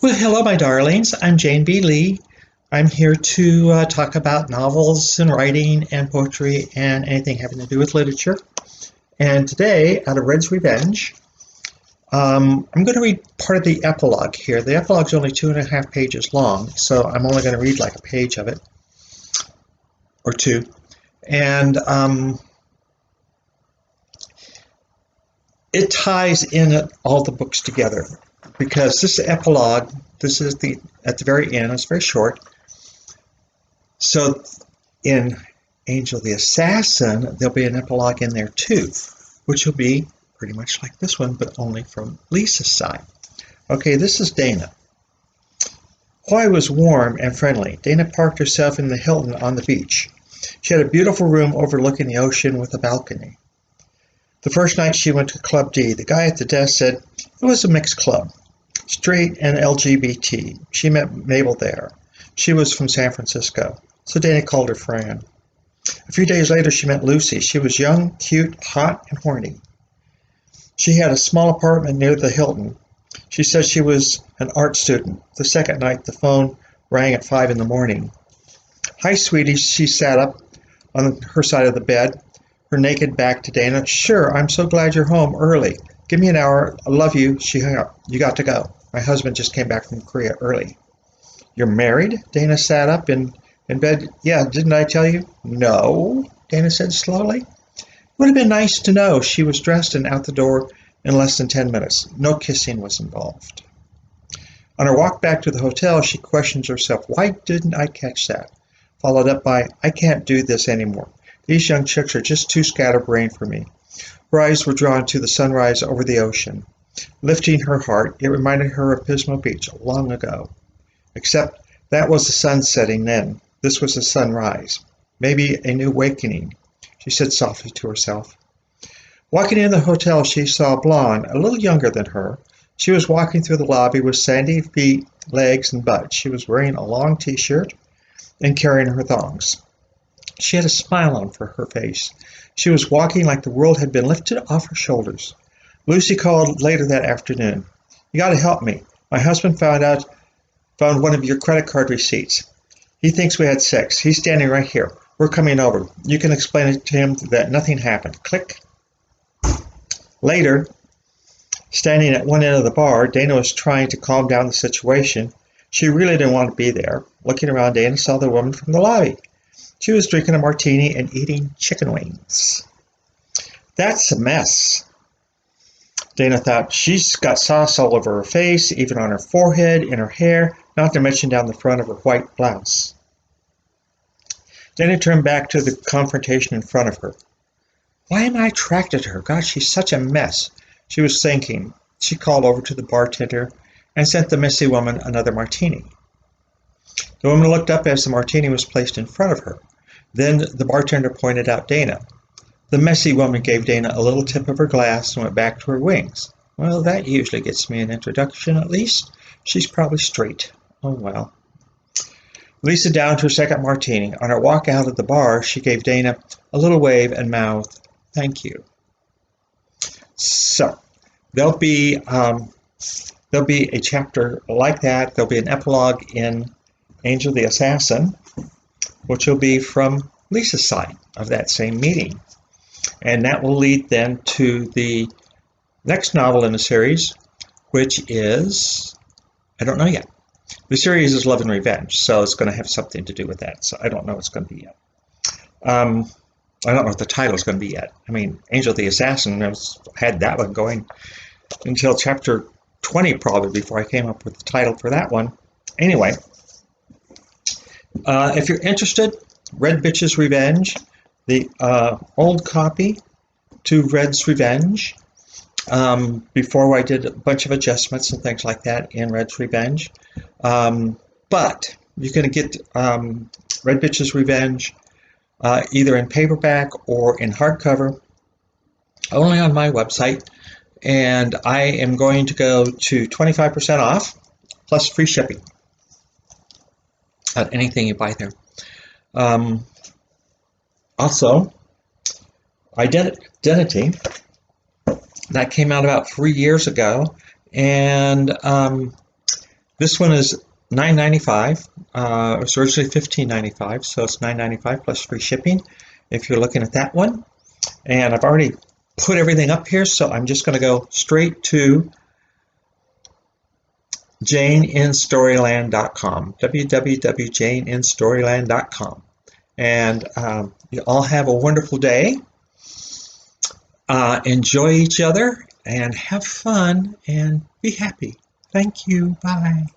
Well, hello, my darlings. I'm Jane B. Lee. I'm here to talk about novels and writing and poetry and anything having to do with literature. And today, out of Red's Revenge, I'm going to read part of the epilogue here. The epilogue is only 2.5 pages long, so I'm only going to read like a page of it, or two. And it ties in all the books together because this epilogue, this is at the very end. It's very short. So in Angel the Assassin, there'll be an epilogue in there too, which will be pretty much like this one, but only from Lisa's side. Okay, this is Dana. Hawaii was warm and friendly. Dana parked herself in the Hilton on the beach. She had a beautiful room overlooking the ocean with a balcony. The first night she went to Club D, the guy at the desk said it was a mixed club, straight and LGBT. She met Mabel there. She was from San Francisco, so Dana called her Fran. A few days later she met Lucy. She was young, cute, hot, and horny. She had a small apartment near the Hilton. She said she was an art student. The second night the phone rang at 5 in the morning. Hi, sweetie, she sat up on her side of the bed, her naked back to Dana. Sure, I'm so glad you're home early. Give me an hour. I love you. She hung up. You got to go. My husband just came back from Korea early. You're married? Dana sat up in bed. Yeah, didn't I tell you? No, Dana said slowly. It would have been nice to know. She was dressed and out the door in less than 10 minutes. No kissing was involved. On her walk back to the hotel, she questioned herself. Why didn't I catch that? Followed up by, I can't do this anymore. These young chicks are just too scatterbrained for me. Her eyes were drawn to the sunrise over the ocean. Lifting her heart, it reminded her of Pismo Beach long ago. Except that was the sun setting then. This was the sunrise. Maybe a new awakening, she said softly to herself. Walking in the hotel, she saw a blonde, a little younger than her. She was walking through the lobby with sandy feet, legs, and butt. She was wearing a long t-shirt and carrying her thongs. She had a smile on her face. She was walking like the world had been lifted off her shoulders. Lucy called later that afternoon. You got to help me. My husband found one of your credit card receipts. He thinks we had sex. He's standing right here. We're coming over. You can explain it to him that nothing happened. Click. Later, standing at one end of the bar, Dana was trying to calm down the situation. She really didn't want to be there. Looking around, Dana saw the woman from the lobby. She was drinking a martini and eating chicken wings. That's a mess, Dana thought. She's got sauce all over her face, even on her forehead, in her hair, not to mention down the front of her white blouse. Dana turned back to the confrontation in front of her. Why am I attracted to her? God, she's such a mess, she was thinking. She called over to the bartender and sent the messy woman another martini. The woman looked up as the martini was placed in front of her. Then the bartender pointed out Dana. The messy woman gave Dana a little tip of her glass and went back to her wings. Well, that usually gets me an introduction, at least. She's probably straight. Oh, well. Lisa downed her second martini. On her walk out of the bar, she gave Dana a little wave and mouthed, thank you. So, there'll be a chapter like that. There'll be an epilogue in Angel the Assassin, which will be from Lisa's side of that same meeting. And that will lead then to the next novel in the series, which is, I don't know yet. The series is Love and Revenge, so it's going to have something to do with that. So I don't know what it's going to be yet. I don't know what the title is going to be yet. I mean, Angel the Assassin, I had that one going until chapter 20 probably before I came up with the title for that one. Anyway, if you're interested, Red Bitch's Revenge, the old copy to Red's Revenge, before I did a bunch of adjustments and things like that in Red's Revenge. But you can get Red Bitch's Revenge either in paperback or in hardcover, only on my website. And I am going to go to 25% off plus free shipping on anything you buy there. Also, Identity, that came out about 3 years ago, and This one is $9.95. It was originally $15.95, so it's $9.95 plus free shipping if you're looking at that one. And I've already put everything up here, so I'm just going to go straight to janeinstoryland.com, www.janeinstoryland.com. And you all have a wonderful day. Enjoy each other and have fun and be happy. Thank you. Bye.